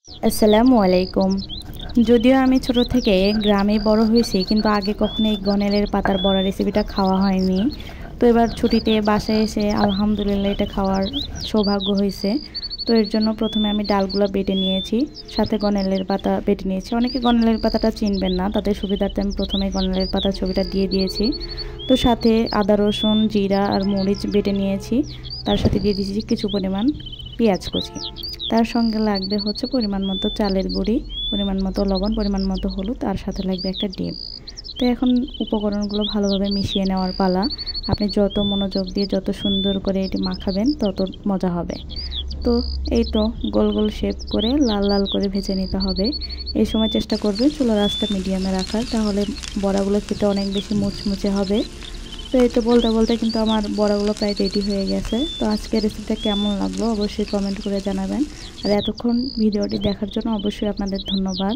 আসসালামু আলাইকুম। যদিও আমি ছোট থেকে গ্রামে বড় হয়েছি, কিন্তু আগে কখনো এই গনেলের পাতার বড়া রেসিপিটা খাওয়া হয়নি। তো এবার ছুটিতে বাসায় এসে আলহামদুলিল্লাহ এটা খাওয়ার সৌভাগ্য হয়েছে। তো এর জন্য প্রথমে আমি ডালগুলো বেটে নিয়েছি, সাথে গনেলের পাতা বেটে নিয়েছি। অনেকে গনেলের পাতাটা চিনবেন না, তাদের সুবিধার্থে আমি প্রথমে গনেলের পাতার ছবিটা দিয়ে দিয়েছি। তো সাথে আদা রসুন জিরা আর মরিচ বেটে নিয়েছি, তার সাথে দিয়ে দিয়েছি কিছু পরিমাণ পেঁয়াজ কুচি। তার সঙ্গে লাগবে হচ্ছে পরিমাণ মতো চালের গুঁড়ি, পরিমাণ মতো লবণ, পরিমাণ মতো হলুদ, আর সাথে লাগবে একটা ডিম। তো এখন উপকরণগুলো ভালোভাবে মিশিয়ে নেওয়ার পালা। আপনি যত মনোযোগ দিয়ে যত সুন্দর করে এটি মাখাবেন তত মজা হবে। তো এই তো গোল গোল শেপ করে লাল লাল করে ভেজে নিতে হবে। এই সময় চেষ্টা করবেন চুলার আঁচটা মিডিয়ামে রাখার, তাহলে বড়াগুলো খেতে অনেক বেশি মুচমুচে হবে। তো এই তো বলতে বলতে কিন্তু আমার বড়াগুলো প্রায় রেডি হয়ে গেছে। তো আজকের রেসিপিটা কেমন লাগলো অবশ্যই কমেন্ট করে জানাবেন। আর এতক্ষণ ভিডিওটি দেখার জন্য অবশ্যই আপনাদের ধন্যবাদ।